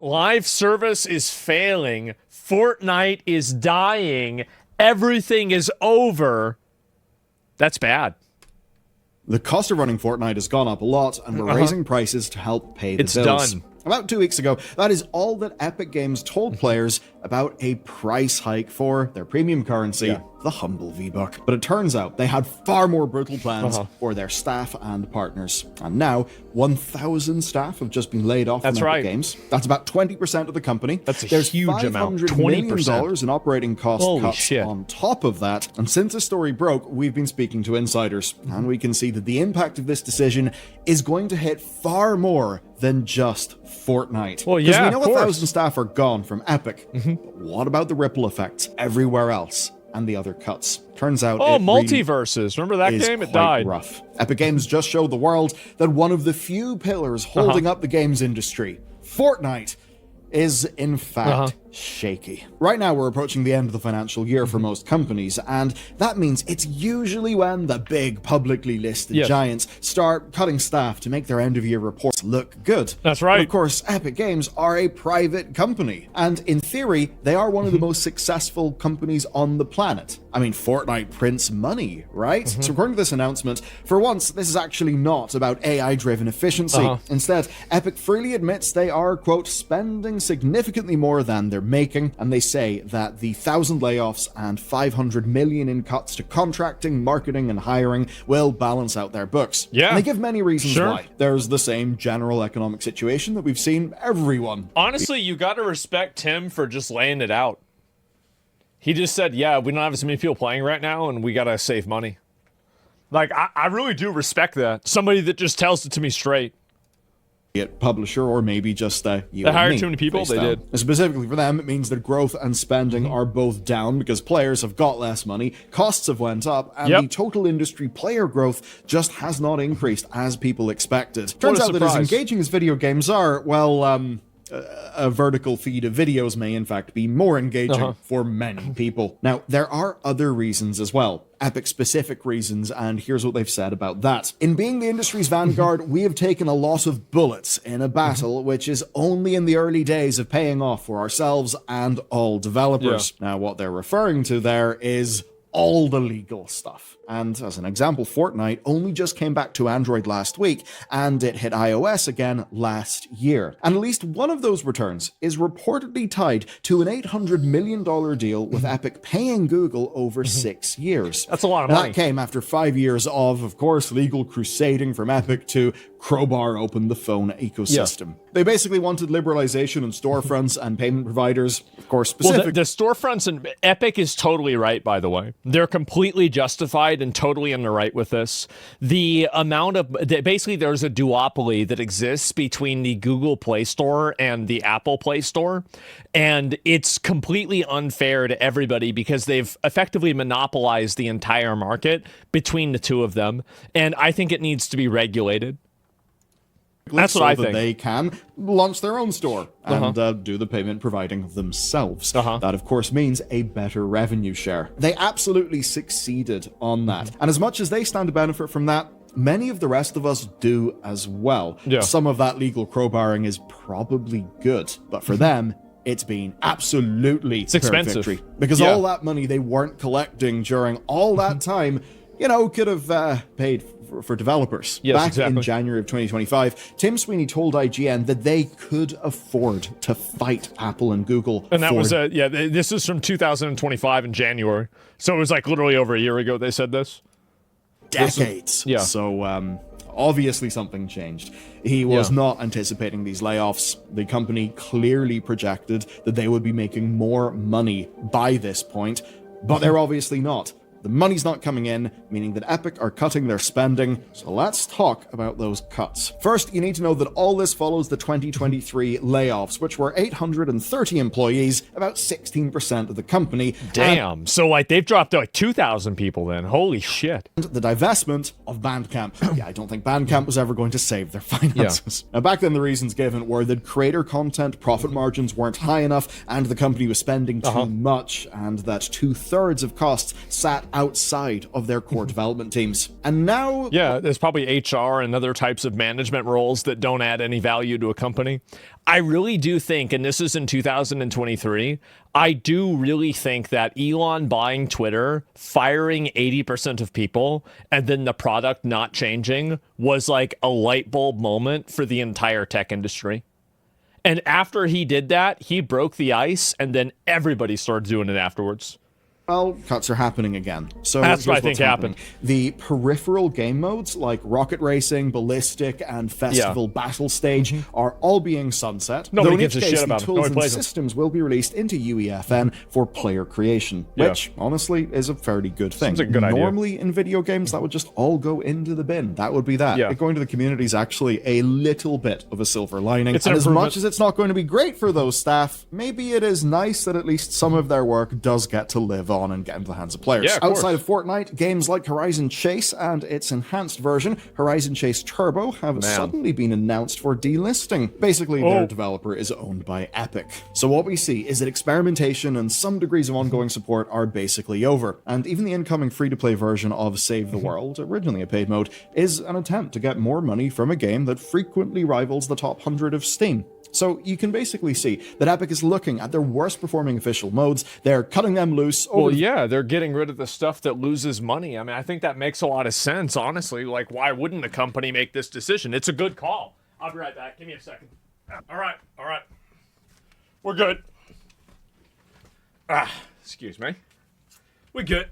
live service is failing, Fortnite is dying, everything is over. That's bad. The cost of running Fortnite has gone up a lot, and we're raising prices to help pay the bills. It's done. About 2 weeks ago, that is all that Epic Games told players about a price hike for their premium currency, the humble V-Buck. But it turns out they had far more brutal plans for their staff and partners. And now, 1,000 staff have just been laid off from Epic Games. That's about 20% of the company. That's a huge amount. $500 million in operating cost cuts on top of that. And since the story broke, we've been speaking to insiders. And we can see that the impact of this decision is going to hit far more than just Fortnite. Well, yeah, because we know 1,000 staff are gone from Epic. But what about the ripple effects everywhere else and the other cuts? Turns out Multiverses. Remember that game? It died. Rough. Epic Games just showed the world that one of the few pillars holding up the games industry, Fortnite, is in fact shaky. Right now, we're approaching the end of the financial year for most companies, and that means it's usually when the big publicly listed giants start cutting staff to make their end-of-year reports look good. That's right. But of course, Epic Games are a private company, and in theory, they are one of the most successful companies on the planet. I mean, Fortnite prints money, right? So according to this announcement, for once, this is actually not about AI-driven efficiency. Instead, Epic freely admits they are, quote, spending significantly more than they're making, and they say that the 1,000 layoffs and 500 million in cuts to contracting, marketing, and hiring will balance out their books. And they give many reasons why. There's the same general economic situation that we've seen everyone. Honestly, you gotta respect Tim for just laying it out. He just said, yeah, we don't have as many people playing right now, and we gotta save money. Like, I really do respect that. Somebody that just tells it to me straight. Publisher, or maybe just you they hired too many people. They did. Specifically for them, it means that growth and spending are both down because players have got less money, costs have went up, and the total industry player growth just has not increased as people expected. Turns out that as engaging as video games are, well, a vertical feed of videos may in fact be more engaging for many people. Now, there are other reasons as well. Epic-specific reasons, and here's what they've said about that. In being the industry's vanguard, we have taken a lot of bullets in a battle which is only in the early days of paying off for ourselves and all developers. Now, what they're referring to there is all the legal stuff. And as an example, Fortnite only just came back to Android last week, and it hit iOS again last year. And at least one of those returns is reportedly tied to an $800 million deal with Epic paying Google over 6 years. That's a lot of money. That came after 5 years of course, legal crusading from Epic to crowbar open the phone ecosystem. They basically wanted liberalization in storefronts and payment providers, of course, specific. Well, the storefronts and Epic is totally right, by the way. They're completely justified and totally in the right with this. The amount of, basically there's a duopoly that exists between the Google Play Store and the Apple Play Store, and it's completely unfair to everybody because they've effectively monopolized the entire market between the two of them, and I think it needs to be regulated. That's what I think. They can launch their own store and do the payment providing themselves. That, of course, means a better revenue share. They absolutely succeeded on that. And as much as they stand to benefit from that, many of the rest of us do as well. Some of that legal crowbarring is probably good, but for them, it's been absolutely expensive. Victory. Because all that money they weren't collecting during all that time, you know, could have paid for developers. Back in January of 2025, Tim Sweeney told IGN that they could afford to fight Apple and Google. And that was, this is from 2025 in January. So it was like literally over a year ago they said this. Decades. So obviously something changed. He was not anticipating these layoffs. The company clearly projected that they would be making more money by this point, but they're obviously not. The money's not coming in, meaning that Epic are cutting their spending, so let's talk about those cuts. First, you need to know that all this follows the 2023 layoffs, which were 830 employees, about 16% of the company. Damn, so like they've dropped like 2,000 people then, holy shit. And the divestment of Bandcamp. I don't think Bandcamp was ever going to save their finances. Now back then the reasons given were that creator content profit margins weren't high enough, and the company was spending too much, and that 2/3 of costs sat outside of their core development teams. And now... Yeah, there's probably HR and other types of management roles that don't add any value to a company. I really do think, and this is in 2023, I do really think that Elon buying Twitter, firing 80% of people, and then the product not changing was like a light bulb moment for the entire tech industry. And after he did that, he broke the ice, and then everybody started doing it afterwards. Well, cuts are happening again. So that's what I think happened. The peripheral game modes like Rocket Racing, Ballistic, and Festival Battle Stage are all being sunset. Nobody gives a shit about them. Tools and systems will be released into UEFN for player creation, which honestly is a fairly good thing. Seems like a good idea. Normally in video games, that would just all go into the bin. That would be that. It going to the community is actually a little bit of a silver lining. And as much as it's not going to be great for those staff, maybe it is nice that at least some of their work does get to live on and get into the hands of players. Outside of Fortnite, games like Horizon Chase and its enhanced version, Horizon Chase Turbo, have suddenly been announced for delisting. Basically, their developer is owned by Epic. So what we see is that experimentation and some degrees of ongoing support are basically over. And even the incoming free-to-play version of Save the World, originally a paid mode, is an attempt to get more money from a game that frequently rivals the top 100 of Steam. So you can basically see that Epic is looking at their worst performing official modes, they're cutting them loose. Well, yeah, they're getting rid of the stuff that loses money. I mean, I think that makes a lot of sense, honestly. Like, why wouldn't a company make this decision? It's a good call. I'll be right back. Give me a second. All right. We're good. Excuse me. We're good.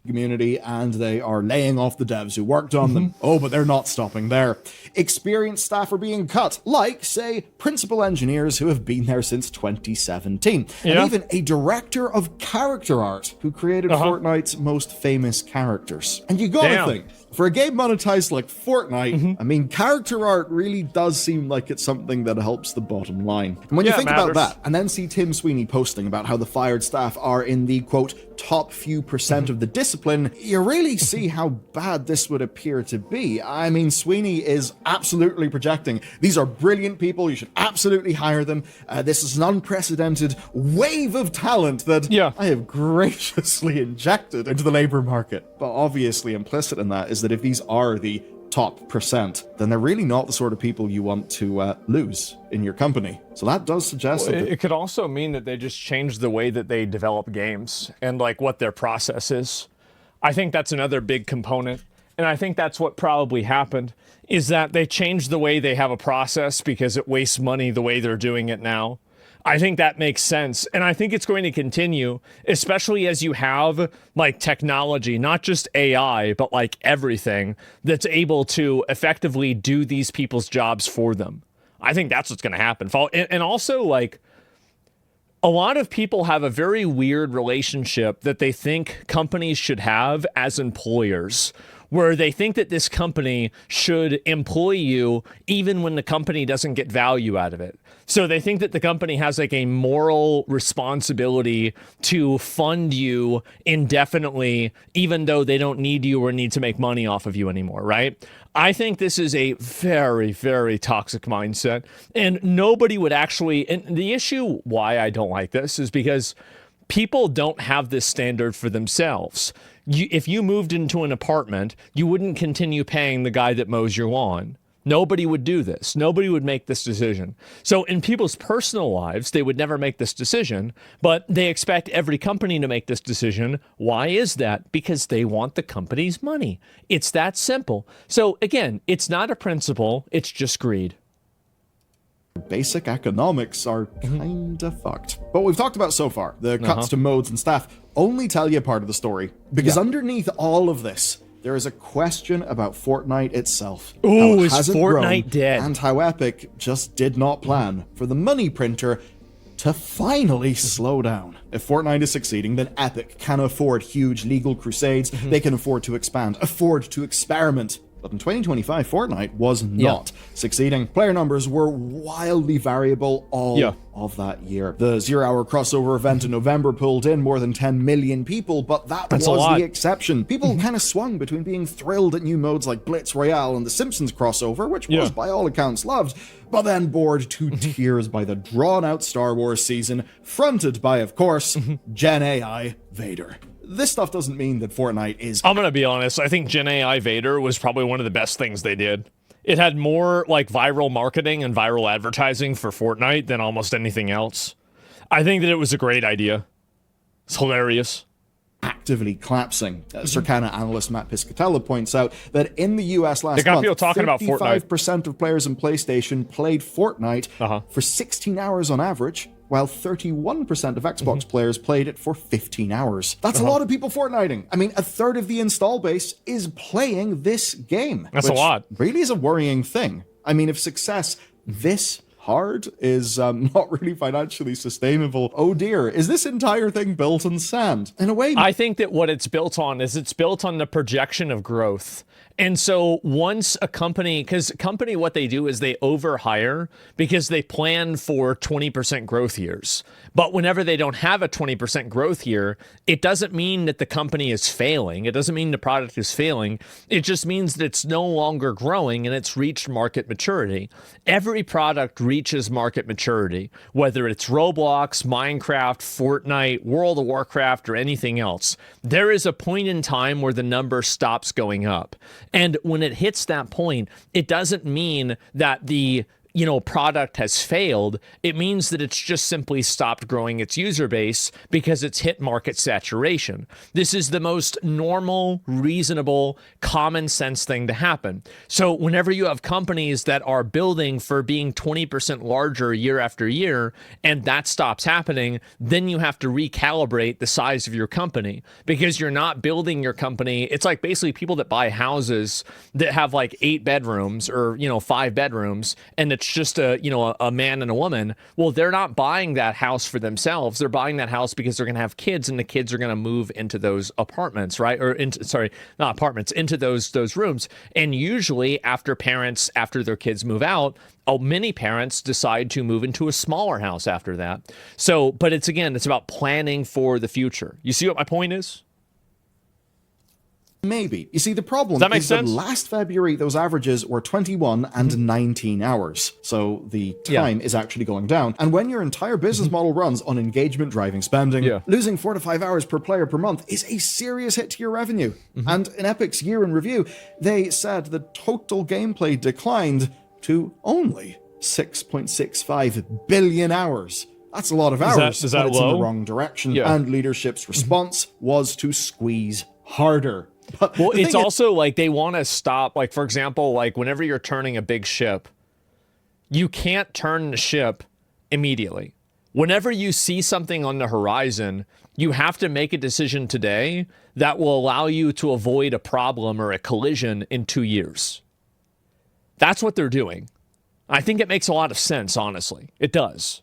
Community, and they are laying off the devs who worked on them. But they're not stopping there. Experienced staff are being cut, like, say, principal engineers who have been there since 2017. And even a director of character art who created Fortnite's most famous characters. And you gotta think, for a game monetized like Fortnite, I mean, character art really does seem like it's something that helps the bottom line. And when you think about that, and then see Tim Sweeney posting about how the fired staff are in the, quote, top few percent of the discipline, you really see how bad this would appear to be. I mean, Sweeney is absolutely projecting. These are brilliant people. You should absolutely hire them. This is an unprecedented wave of talent that I have graciously injected into the labor market. But obviously implicit in that is that if these are the top percent, then they're really not the sort of people you want to lose in your company. So that does suggest that it could also mean that they just changed the way that they develop games and like what their process is. I think that's another big component. And I think that's what probably happened, is that they changed the way they have a process because it wastes money the way they're doing it now. I think that makes sense. And I think it's going to continue, especially as you have like technology, not just AI, but like everything that's able to effectively do these people's jobs for them. I think that's what's going to happen. And also, like, a lot of people have a very weird relationship that they think companies should have as employers, where they think that this company should employ you even when the company doesn't get value out of it. So they think that the company has like a moral responsibility to fund you indefinitely, even though they don't need you or need to make money off of you anymore, right? I think this is a very, very toxic mindset, and nobody would actually, and the issue why I don't like this is because people don't have this standard for themselves. If you moved into an apartment, you wouldn't continue paying the guy that mows your lawn. Nobody would do this. Nobody would make this decision. So in people's personal lives, they would never make this decision, but they expect every company to make this decision. Why is that? Because they want the company's money. It's that simple. So again, it's not a principle, it's just greed. Basic economics are kinda fucked. But what we've talked about so far, the cuts to modes and staff, only tell you part of the story. Because underneath all of this, there is a question about Fortnite itself. Ooh, is Fortnite dead? And how Epic just did not plan for the money printer to finally slow down. If Fortnite is succeeding, then Epic can afford huge legal crusades. They can afford to expand, afford to experiment. But in 2025, Fortnite was not succeeding. Player numbers were wildly variable all of that year. The 0 Hour crossover event in November pulled in more than 10 million people, but that's was the exception. People kind of swung between being thrilled at new modes like Blitz Royale and the Simpsons crossover, which was by all accounts loved, but then bored to tears by the drawn-out Star Wars season, fronted by, of course, Gen AI Vader. this stuff doesn't mean that Fortnite is... I'm going to be honest. I think Gen AI Vader was probably one of the best things they did. It had more like viral marketing and viral advertising for Fortnite than almost anything else. I think that it was a great idea. It's hilarious. Actively collapsing. Circana analyst Matt Piscatella points out that in the US last month, people talking about Fortnite. 55% of players in PlayStation played Fortnite for 16 hours on average, while 31% of Xbox players played it for 15 hours. That's a lot of people Fortniting. I mean, a third of the install base is playing this game. That's a lot. Really is a worrying thing. I mean, if success this hard is not really financially sustainable, oh dear, is this entire thing built on sand? In a way, I think that what it's built on is it's built on the projection of growth. And so once a company, because company, what they do is they overhire because they plan for 20% growth years. But whenever they don't have a 20% growth year, it doesn't mean that the company is failing. It doesn't mean the product is failing. It just means that it's no longer growing and it's reached market maturity. Every product reaches market maturity, whether it's Roblox, Minecraft, Fortnite, World of Warcraft, or anything else. There is a point in time where the number stops going up. And when it hits that point, it doesn't mean that the product has failed. It means that it's just simply stopped growing its user base because it's hit market saturation. This is the most normal, reasonable, common sense thing to happen. So whenever you have companies that are building for being 20% larger year after year, and that stops happening, then you have to recalibrate the size of your company because you're not building your company. It's like basically people that buy houses that have like 8 bedrooms or, 5 bedrooms, and it's just a man and a woman. Well, they're not buying that house for themselves. They're buying that house because they're going to have kids, and the kids are going to move into those apartments, right? Or not apartments, into those rooms. And usually after their kids move out, many parents decide to move into a smaller house after that. So, but it's about planning for the future. You see what my point is? Maybe. You see, the problem Does that make is sense? that last February, those averages were 21 and 19 hours. So the time is actually going down. And when your entire business model runs on engagement driving spending, losing 4 to 5 hours per player per month is a serious hit to your revenue. And in Epic's year in review, they said the total gameplay declined to only 6.65 billion hours. That's a lot of hours, is that but it's low? in the wrong direction. And leadership's response was to squeeze harder. But well, it's also like they want to stop, like, for example, like whenever you're turning a big ship, you can't turn the ship immediately. Whenever you see something on the horizon, you have to make a decision today that will allow you to avoid a problem or a collision in 2 years. That's what they're doing. I think it makes a lot of sense, honestly. It does.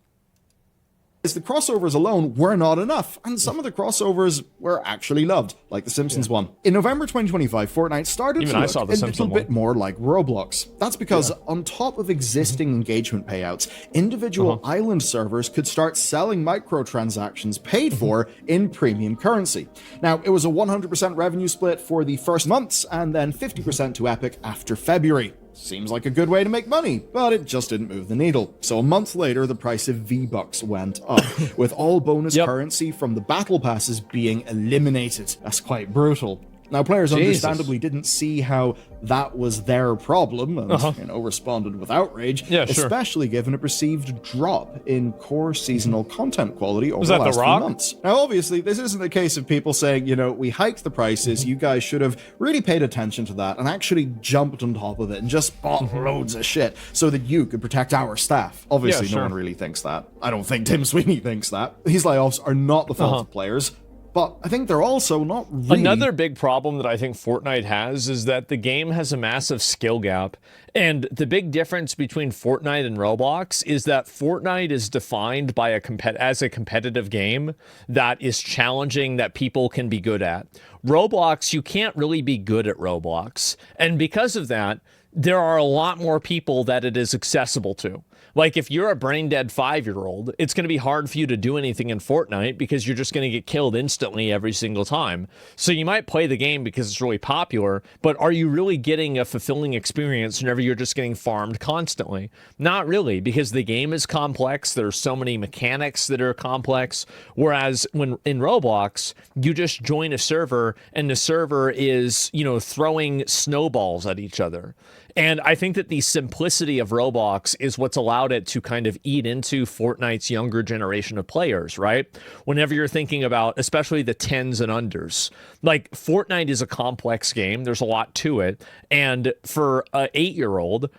The crossovers alone were not enough, and some of the crossovers were actually loved, like the Simpsons one. In November 2025, Fortnite started to look a little bit more like Roblox. That's because on top of existing engagement payouts, individual island servers could start selling microtransactions paid for in premium currency. Now, it was a 100% revenue split for the first months, and then 50% to Epic after February. Seems like a good way to make money, but it just didn't move the needle. So a month later, the price of V-Bucks went up, with all bonus currency from the battle passes being eliminated. That's quite brutal. Now, players understandably didn't see how that was their problem and responded with outrage, especially given a perceived drop in core seasonal content quality over the last few months. Now, obviously, this isn't a case of people saying, we hiked the prices, you guys should have really paid attention to that and actually jumped on top of it and just bought loads of shit so that you could protect our staff. Obviously, no one really thinks that. I don't think Tim Sweeney thinks that. These layoffs are not the fault of players. But I think they're also not really... Another big problem that I think Fortnite has is that the game has a massive skill gap. And the big difference between Fortnite and Roblox is that Fortnite is defined by as a competitive game that is challenging, that people can be good at. Roblox, you can't really be good at Roblox. And because of that, there are a lot more people that it is accessible to. Like, if you're a brain dead 5-year-old, it's going to be hard for you to do anything in Fortnite because you're just going to get killed instantly every single time. So you might play the game because it's really popular, but are you really getting a fulfilling experience whenever you're just getting farmed constantly? Not really, because the game is complex. There's so many mechanics that are complex. Whereas when in Roblox, you just join a server and the server is, throwing snowballs at each other. And I think that the simplicity of Roblox is what's allowed it to kind of eat into Fortnite's younger generation of players, right? Whenever you're thinking about, especially the 10s and unders, like Fortnite is a complex game. There's a lot to it. And for an 8-year-old,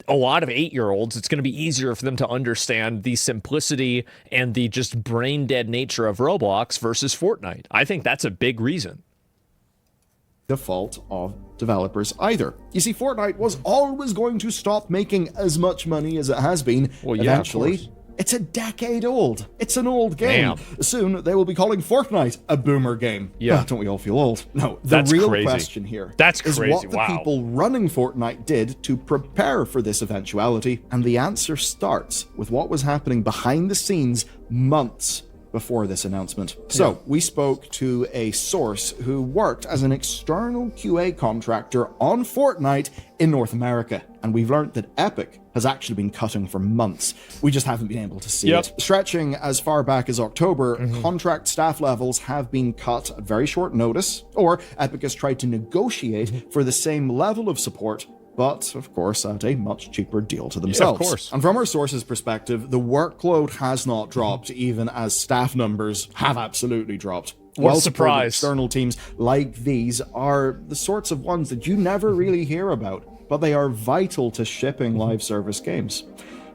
a lot of 8-year-olds, it's going to be easier for them to understand the simplicity and the just brain dead nature of Roblox versus Fortnite. I think that's a big reason. The fault of developers either. You see, Fortnite was always going to stop making as much money as it has been. Well, yeah, eventually. It's a decade old. It's an old game. Damn. Soon they will be calling Fortnite a boomer game. Yeah. Don't we all feel old? No, the That's real crazy. question here That's is what the people running Fortnite did to prepare for this eventuality. And the answer starts with what was happening behind the scenes months before this announcement. So we spoke to a source who worked as an external QA contractor on Fortnite in North America. And we've learned that Epic has actually been cutting for months. We just haven't been able to see it. Stretching as far back as October, contract staff levels have been cut at very short notice, or Epic has tried to negotiate for the same level of support, but of course at a much cheaper deal to themselves. Yeah, of course. And from our source's perspective, the workload has not dropped, even as staff numbers have absolutely dropped. What a surprise. External teams like these are the sorts of ones that you never really hear about, but they are vital to shipping live service games.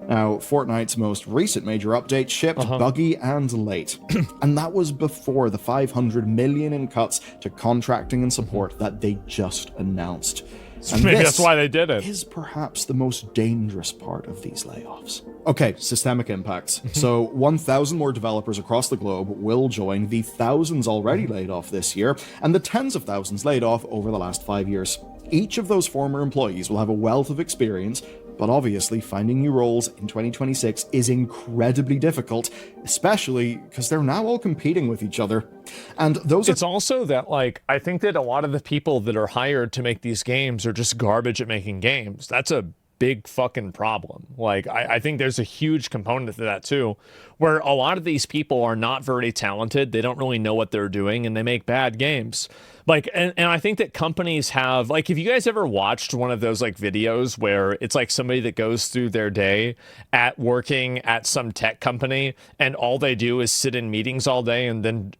Now, Fortnite's most recent major update shipped buggy and late, and that was before the $500 million in cuts to contracting and support that they just announced. And maybe that's why they did it. Is perhaps the most dangerous part of these layoffs. Okay, systemic impacts. So 1,000 more developers across the globe will join the thousands already laid off this year, and the tens of thousands laid off over the last 5 years. Each of those former employees will have a wealth of experience, but obviously finding new roles in 2026 is incredibly difficult, especially because they're now all competing with each other. And it's also that, like, I think that a lot of the people that are hired to make these games are just garbage at making games. That's a big fucking problem. Like, I think there's a huge component to that too, where a lot of these people are not very talented. They don't really know what they're doing and they make bad games. Like, and I think that companies have, like, if you guys ever watched one of those like videos where it's like somebody that goes through their day at working at some tech company and all they do is sit in meetings all day and then,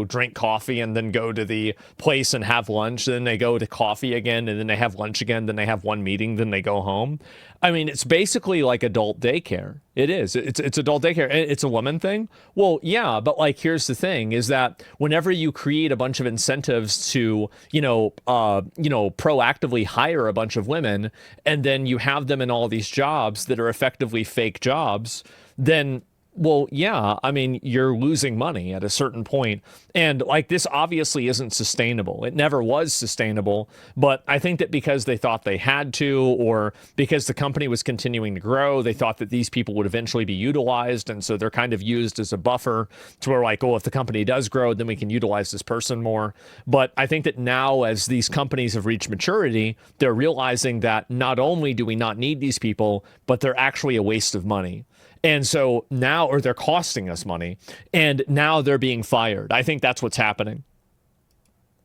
drink coffee and then go to the place and have lunch. Then they go to coffee again and then they have lunch again. Then they have one meeting. Then they go home. I mean, it's basically like adult daycare. It is. It's adult daycare. It's a woman thing. Well, yeah, but like, here's the thing: is that whenever you create a bunch of incentives to, proactively hire a bunch of women, and then you have them in all these jobs that are effectively fake jobs, then. Well, yeah, I mean, you're losing money at a certain point. And like, this obviously isn't sustainable. It never was sustainable. But I think that because they thought they had to, or because the company was continuing to grow, they thought that these people would eventually be utilized. And so they're kind of used as a buffer to where, like, oh, if the company does grow, then we can utilize this person more. But I think that now, as these companies have reached maturity, they're realizing that not only do we not need these people, but they're actually a waste of money. And so now, or they're costing us money, and now they're being fired. I think that's what's happening.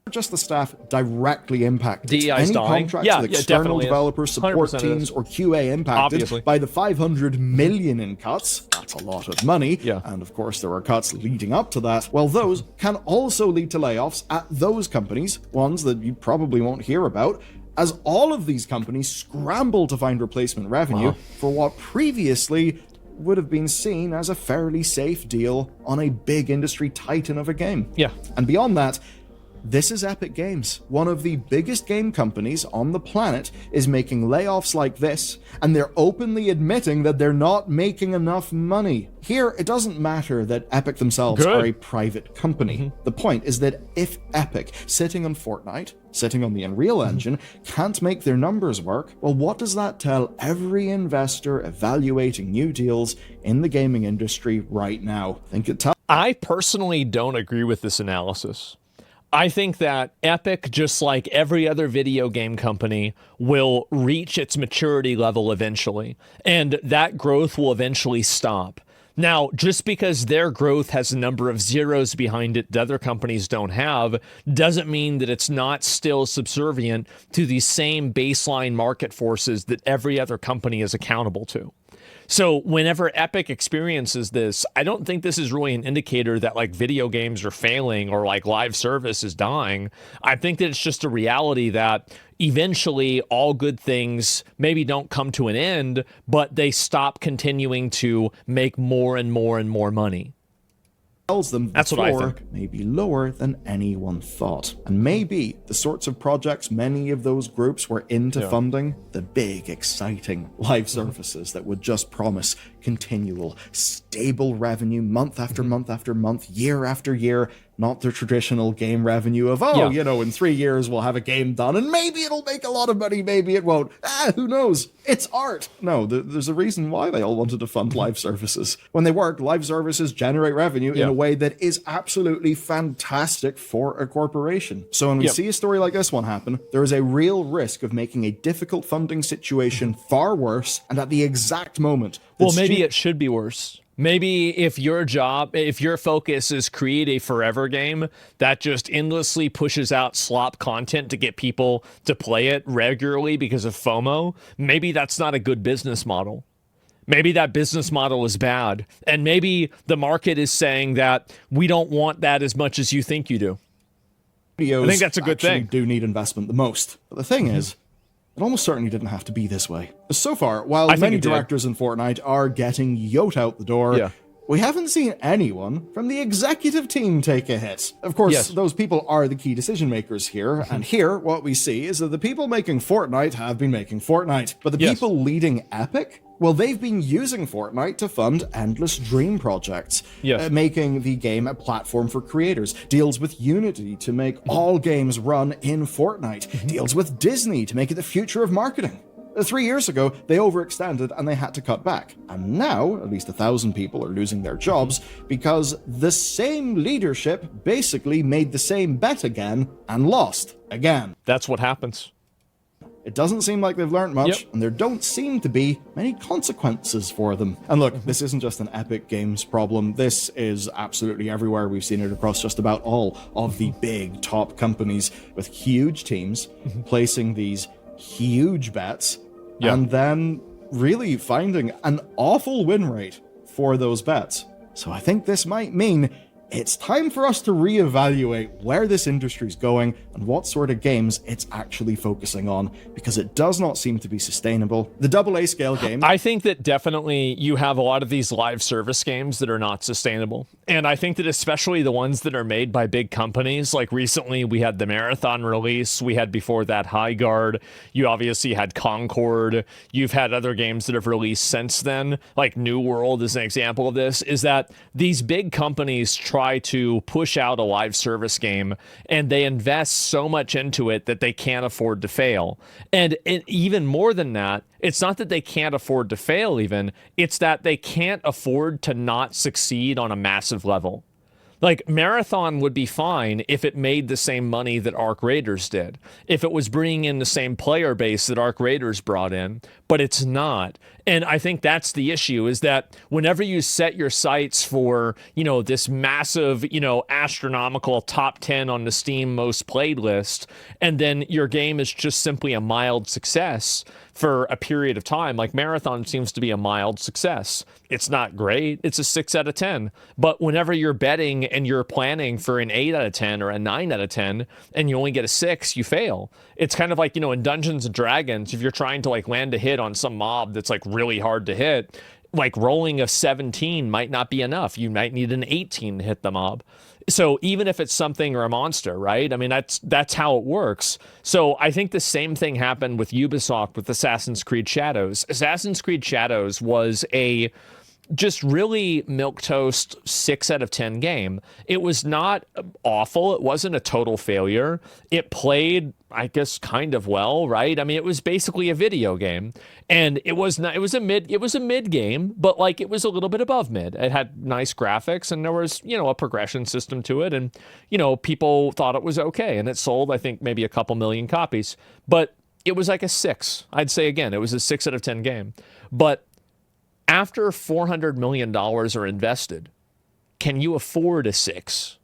Just the staff directly impacted. DEI's Any dying. contracts with external developers, support teams, or QA impacted Obviously. by the $500 million in cuts. That's a lot of money. Yeah. And of course, there were cuts leading up to that. Well, those can also lead to layoffs at those companies, ones that you probably won't hear about, as all of these companies scramble to find replacement revenue for what previously would have been seen as a fairly safe deal on a big industry titan of a game. Yeah. And beyond that, This is Epic Games. One of the biggest game companies on the planet is making layoffs like this, and they're openly admitting that they're not making enough money. Here, it doesn't matter that Epic themselves are a private company. The point is that if Epic, sitting on Fortnite, sitting on the Unreal Engine, can't make their numbers work, well, what does that tell every investor evaluating new deals in the gaming industry right now? I personally don't agree with this analysis. I think that Epic, just like every other video game company, will reach its maturity level eventually, and that growth will eventually stop. Now, just because their growth has a number of zeros behind it that other companies don't have, doesn't mean that it's not still subservient to the same baseline market forces that every other company is accountable to. So whenever Epic experiences this, I don't think this is really an indicator that like video games are failing or like live service is dying. I think that it's just a reality that eventually all good things maybe don't come to an end, but they stop continuing to make more and more and more money. Tells them the floor may be lower than anyone thought. And maybe the sorts of projects many of those groups were into funding, the big, exciting live services that would just promise continual, stable revenue month after month after month, year after year, not the traditional game revenue of, you know, in 3 years we'll have a game done and maybe it'll make a lot of money, maybe it won't. Who knows? It's art. No, there's a reason why they all wanted to fund live services. When they work, live services generate revenue in a way that is absolutely fantastic for a corporation. So when we see a story like this one happen, there is a real risk of making a difficult funding situation far worse, and at the exact moment. Well, maybe it should be worse. Maybe if your focus is create a forever game that just endlessly pushes out slop content to get people to play it regularly because of FOMO, maybe that's not a good business model. Maybe that business model is bad. And maybe the market is saying that we don't want that as much as you think you do. I think that's a good thing. Do need investment the most. But the thing is, it almost certainly didn't have to be this way. So far, while many directors in Fortnite are getting yoked out the door, we haven't seen anyone from the executive team take a hit. Of course, those people are the key decision makers here, and here what we see is that the people making Fortnite have been making Fortnite, but the people leading Epic, well, they've been using Fortnite to fund endless dream projects, making the game a platform for creators, deals with Unity to make all games run in Fortnite, deals with Disney to make it the future of marketing. 3 years ago, they overextended and they had to cut back. And now, at least 1,000 people are losing their jobs because the same leadership basically made the same bet again and lost again. That's what happens. It doesn't seem like they've learned much, and there don't seem to be many consequences for them. And look, this isn't just an Epic Games problem. This is absolutely everywhere. We've seen it across just about all of the big top companies with huge teams placing these huge bets and then really finding an awful win rate for those bets. So I think this might mean it's time for us to reevaluate where this industry's going and what sort of games it's actually focusing on, because it does not seem to be sustainable. The AA scale game... I think that definitely you have a lot of these live service games that are not sustainable. And I think that especially the ones that are made by big companies, like recently we had the Marathon release, we had before that High Guard, you obviously had Concord, you've had other games that have released since then, like New World is an example of this, is that these big companies try to push out a live service game and they invest so much into it that they can't afford to fail. And even more than that, it's not that they can't afford to fail even, it's that they can't afford to not succeed on a massive level. Like, Marathon would be fine if it made the same money that Arc Raiders did, if it was bringing in the same player base that Arc Raiders brought in, but it's not. And I think that's the issue, is that whenever you set your sights for, you know, this massive, you know, astronomical top 10 on the Steam most played list, and then your game is just simply a mild success for a period of time, like Marathon seems to be a mild success. It's not great. It's a 6 out of 10. But whenever you're betting and you're planning for an 8 out of 10 or a 9 out of 10, and you only get a 6, you fail. It's kind of like, you know, in Dungeons and Dragons, if you're trying to like land a hit on some mob that's like really hard to hit, like rolling a 17 might not be enough. You might need an 18 to hit the mob. So even if it's something or a monster, right? I mean, that's how it works. So I think the same thing happened with Ubisoft with Assassin's Creed Shadows. Assassin's Creed Shadows was a just really milquetoast 6 out of 10 game. It was not awful. It wasn't a total failure. It played, I guess, kind of well, right? I mean, it was basically a video game, and it was not. It was a mid game, but like it was a little bit above mid. It had nice graphics, and there was a progression system to it, and people thought it was okay, and it sold, I think, maybe a couple million copies, but it was like a 6. I'd say again, it was a 6 out of 10 game, but after $400 million are invested, can you afford a 6?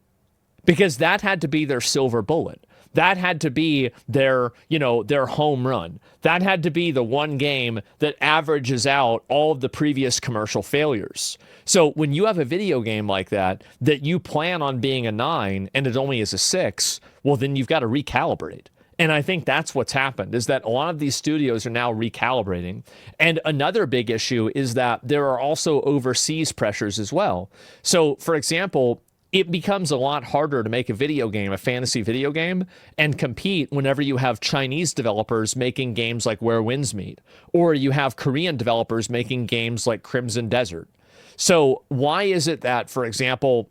Because that had to be their silver bullet. That had to be their home run. That had to be the one game that averages out all of the previous commercial failures. So when you have a video game like that you plan on being a 9 and it only is a 6, well, then you've got to recalibrate. And I think that's what's happened, is that a lot of these studios are now recalibrating. And another big issue is that there are also overseas pressures as well. So, for example, it becomes a lot harder to make a video game, a fantasy video game, and compete whenever you have Chinese developers making games like Where Winds Meet, or you have Korean developers making games like Crimson Desert. So why is it that, for example,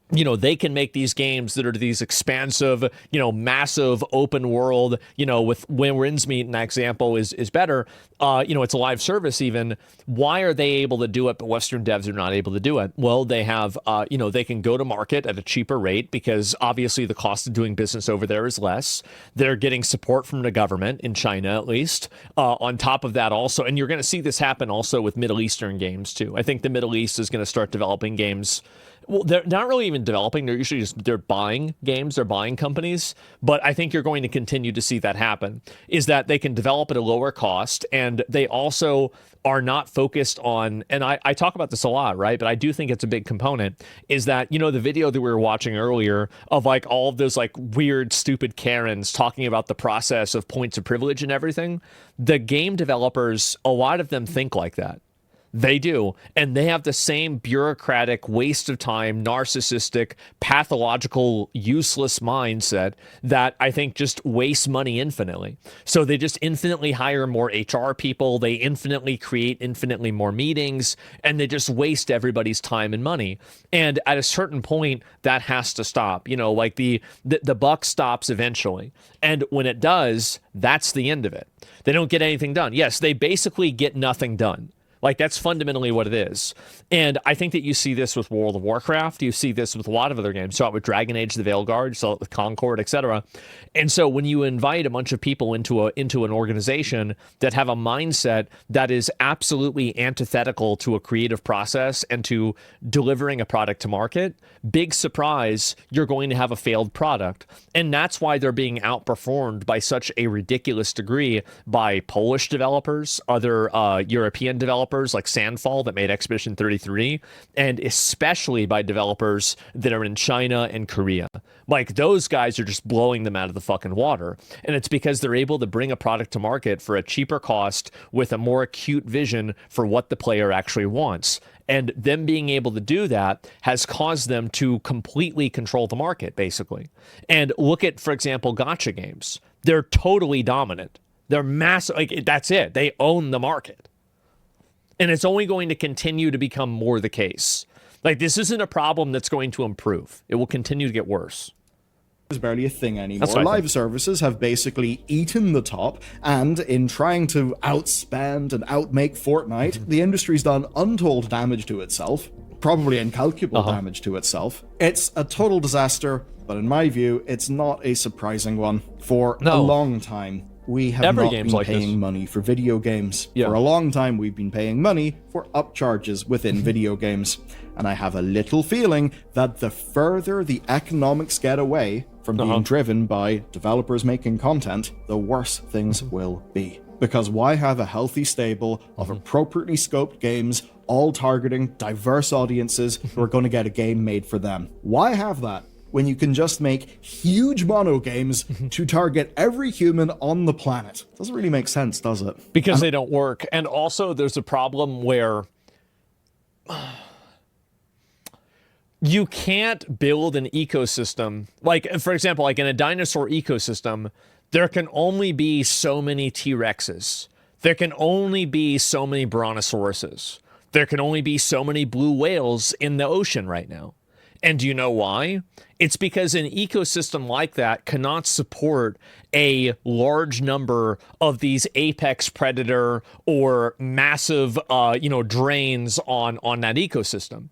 they can make these games that are these expansive, massive open world, with Where Winds Meet, an example is better. It's a live service even. Why are they able to do it, but Western devs are not able to do it? Well, they have, they can go to market at a cheaper rate because obviously the cost of doing business over there is less. They're getting support from the government in China, at least. On top of that also, and you're going to see this happen also with Middle Eastern games too. I think the Middle East is going to start developing games. Well, they're not really even developing. They're usually they're buying games. They're buying companies. But I think you're going to continue to see that happen, is that they can develop at a lower cost. And they also are not focused on, and I talk about this a lot, right? But I do think it's a big component, is that, the video that we were watching earlier of like all of those like weird, stupid Karens talking about the process of points of privilege and everything. The game developers, a lot of them think like that. They do. And they have the same bureaucratic, waste of time, narcissistic, pathological, useless mindset that I think just wastes money infinitely. So they just infinitely hire more HR people. They infinitely create infinitely more meetings, and they just waste everybody's time and money. And at a certain point, that has to stop. Like the buck stops eventually. And when it does, that's the end of it. They don't get anything done. Yes, they basically get nothing done. Like, that's fundamentally what it is. And I think that you see this with World of Warcraft. You see this with a lot of other games. You saw it with Dragon Age, the Veilguard, you saw it with Concord, etc. And so when you invite a bunch of people into an organization that have a mindset that is absolutely antithetical to a creative process and to delivering a product to market, big surprise, you're going to have a failed product. And that's why they're being outperformed by such a ridiculous degree by Polish developers, other European developers, like Sandfall that made Expedition 33, and especially by developers that are in China and Korea. Like, those guys are just blowing them out of the fucking water. And it's because they're able to bring a product to market for a cheaper cost with a more acute vision for what the player actually wants. And them being able to do that has caused them to completely control the market, basically. And look at, for example, gacha games. They're totally dominant. They're massive. Like, that's it. They own the market. And it's only going to continue to become more the case. Like, this isn't a problem that's going to improve. It will continue to get worse. Is barely a thing anymore. Live services have basically eaten the top, and in trying to outspend and outmake Fortnite, the industry's done untold damage to itself, probably incalculable damage to itself. It's a total disaster, but in my view, it's not a surprising one. For a long time, we have not been paying money for video games. For a long time, we've been paying money for upcharges within video games. And I have a little feeling that the further the economics get away from being driven by developers making content, the worse things will be. Because why have a healthy stable of appropriately scoped games all targeting diverse audiences who are going to get a game made for them? Why have that when you can just make huge mono games to target every human on the planet? Doesn't really make sense, does it? Because they don't work. And also there's a problem where you can't build an ecosystem. Like, for example, like in a dinosaur ecosystem, there can only be so many T-Rexes. There can only be so many brontosauruses. There can only be so many blue whales in the ocean right now. And do you know why? It's because an ecosystem like that cannot support a large number of these apex predator or massive, drains on that ecosystem.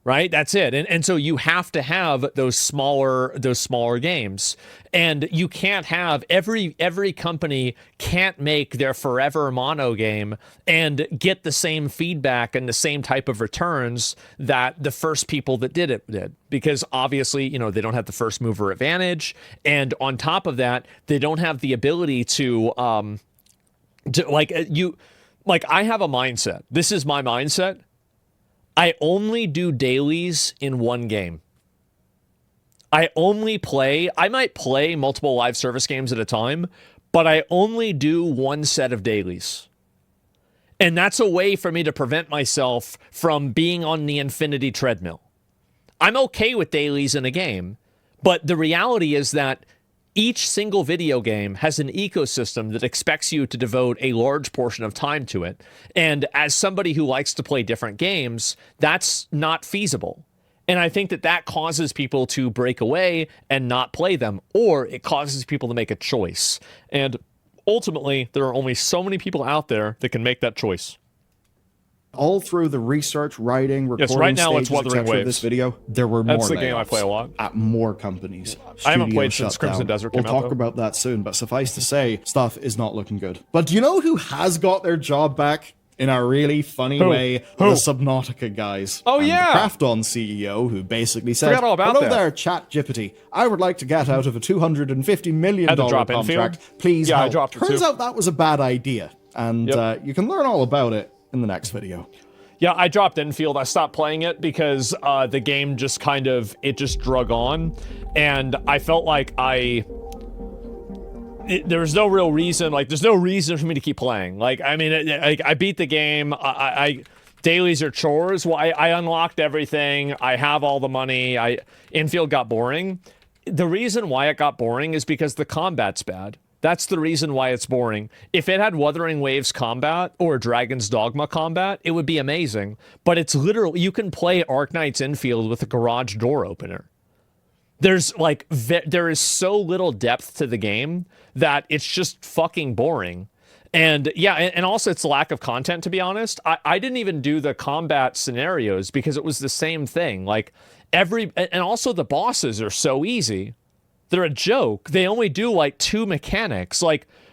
Right? That's it. And so you have to have those smaller games. And you can't have every company can't make their forever mono game and get the same feedback and the same type of returns that the first people that did it did. Because obviously, they don't have the first mover advantage. And on top of that, they don't have the ability to I have a mindset. This is my mindset. I only do dailies in one game. I might play multiple live service games at a time, but I only do one set of dailies. And that's a way for me to prevent myself from being on the infinity treadmill. I'm okay with dailies in a game, but the reality is that each single video game has an ecosystem that expects you to devote a large portion of time to it. And as somebody who likes to play different games, that's not feasible. And I think that causes people to break away and not play them, or it causes people to make a choice. And ultimately, there are only so many people out there that can make that choice. All through the research, writing, recording right now stages, it's Wuthering Waves. of this video, there were more That's the game I play a lot. At more companies. I haven't played Studios since shut Crimson down. Desert came We'll out, talk though. about that soon, but suffice to say, stuff is not looking good. But do you know who has got their job back? In a really funny way, Who? the Subnautica guys. Oh, and yeah! The Krafton CEO, who basically said, Forgot all about hello that. there, ChatGPT. I would like to get out of a $250 million Had to drop contract. infield? Please Yeah, I help. dropped it Turns too. out that was a bad idea. And you can learn all about it in the next video. Yeah, I dropped infield. I stopped playing it because the game just just drug on. And I felt like there was no real reason, there's no reason for me to keep playing. I beat the game. Dailies are chores. Well, I unlocked everything. I have all the money. Infield got boring. The reason why it got boring is because the combat's bad. That's the reason why it's boring. If it had Wuthering Waves combat or Dragon's Dogma combat, it would be amazing. But it's literally, you can play Arknight's Infield with a garage door opener. There is so little depth to the game that it's just fucking boring. And yeah, and also it's lack of content, to be honest. I didn't even do the combat scenarios because it was the same thing. And also the bosses are so easy. They're a joke. They only do 2 mechanics.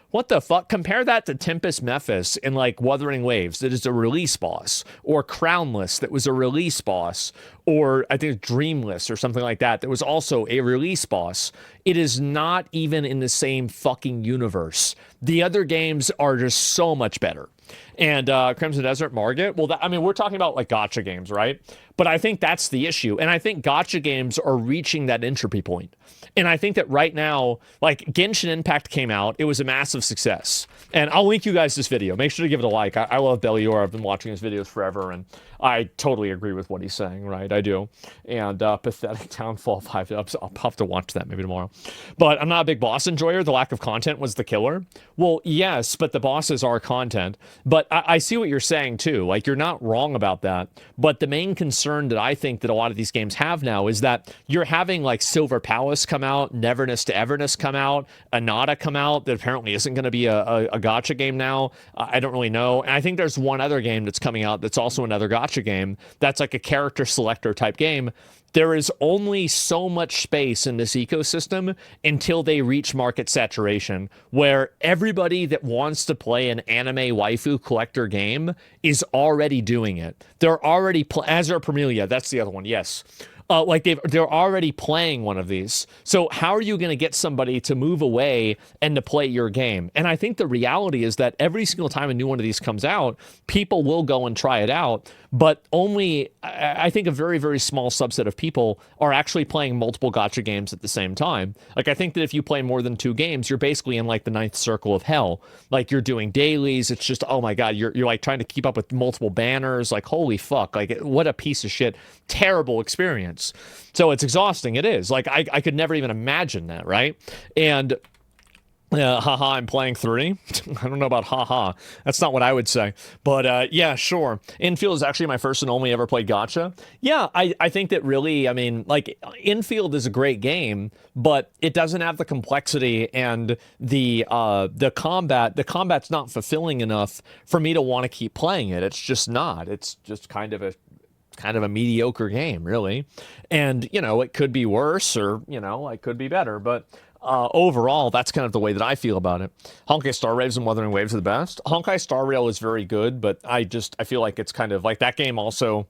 What the fuck? Compare that to Tempest Mephis in Wuthering Waves, that is a release boss, or Crownless, that was a release boss, or I think Dreamless or something like that was also a release boss. It is not even in the same fucking universe. The other games are just so much better. And Crimson Desert, Margit, well, we're talking about gacha games, right? But I think that's the issue. And I think gacha games are reaching that entropy point. And I think that right now, Genshin Impact came out. It was a massive success. And I'll link you guys this video. Make sure to give it a like. I love Bellior. I've been watching his videos forever, and I totally agree with what he's saying, right? I do. And Pathetic Downfall 5 ups. I'll have to watch that maybe tomorrow. But I'm not a big boss enjoyer. The lack of content was the killer. Well, yes, but the bosses are content. But I see what you're saying, too. You're not wrong about that. But the main concern that I think that a lot of these games have now is that you're having, Silver Palace come out, Neverness to Everness come out, Anata come out, that apparently isn't going to be a gacha game now. I don't really know. And I think there's one other game that's coming out that's also another gacha game that's a character selector type game. There is only so much space in this ecosystem until they reach market saturation, where everybody that wants to play an anime waifu collector game is already doing it. They're already Azure Premilia, that's the other one, yes. They're already playing one of these. So how are you going to get somebody to move away and to play your game? And I think the reality is that every single time a new one of these comes out, people will go and try it out. but only, I think a very, very small subset of people are actually playing multiple gacha games at the same time. Like, I think that if you play more than 2 games, you're basically in like the 9th circle of hell. Like, you're doing dailies. It's just, oh my God, you're like trying to keep up with multiple banners. Like, holy fuck, like what a piece of shit, terrible experience. So it's exhausting. It is. Like, I could never even imagine that, right? And haha, I'm playing 3. I don't know about haha. That's not what I would say. But yeah, sure. Infield is actually my first and only ever played gacha. Yeah, I think that really, I mean, like, Infield is a great game, but it doesn't have the complexity and the combat. The combat's not fulfilling enough for me to want to keep playing it. It's just not. It's just kind of a mediocre game, really. And, you know, it could be worse or, you know, it could be better, but overall, that's kind of the way that I feel about it. Honkai Star Rails and Wuthering Waves are the best. Honkai Star Rail is very good, but I feel like it's kind of like that game also.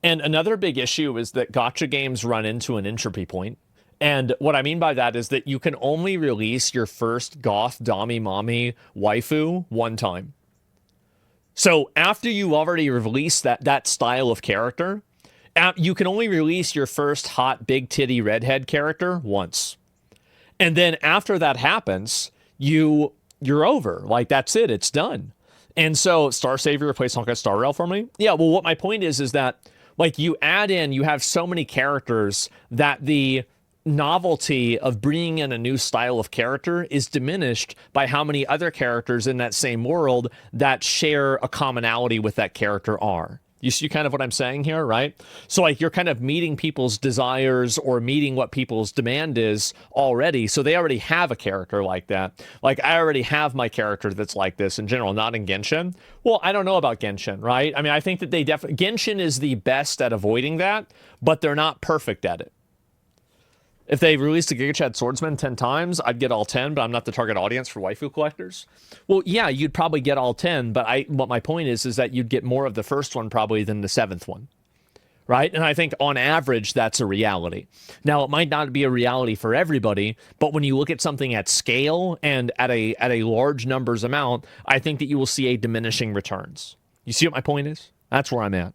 And another big issue is that gacha games run into an entropy point. And what I mean by that is that you can only release your first goth dami mommy waifu one time. So after you already released that style of character, you can only release your first hot big titty redhead character once. And then after that happens, you're over. Like, that's it. It's done. And so Star Savior replaced Honkai Star Rail for me. Yeah, well, what my point is that, like, you have so many characters that the novelty of bringing in a new style of character is diminished by how many other characters in that same world that share a commonality with that character are. You see kind of what I'm saying here, right? So, like, you're kind of meeting people's desires or meeting what people's demand is already. So they already have a character like that. Like, I already have my character that's like this in general, not in Genshin. Well, I don't know about Genshin, right? I mean, I think that Genshin is the best at avoiding that, but they're not perfect at it. If they released a Giga Chad Swordsman 10 times, I'd get all 10, but I'm not the target audience for waifu collectors. Well, yeah, you'd probably get all 10, but what my point is that you'd get more of the first one probably than the 7th one, right? And I think on average, that's a reality. Now, it might not be a reality for everybody, but when you look at something at scale and at a large numbers amount, I think that you will see a diminishing returns. You see what my point is? That's where I'm at.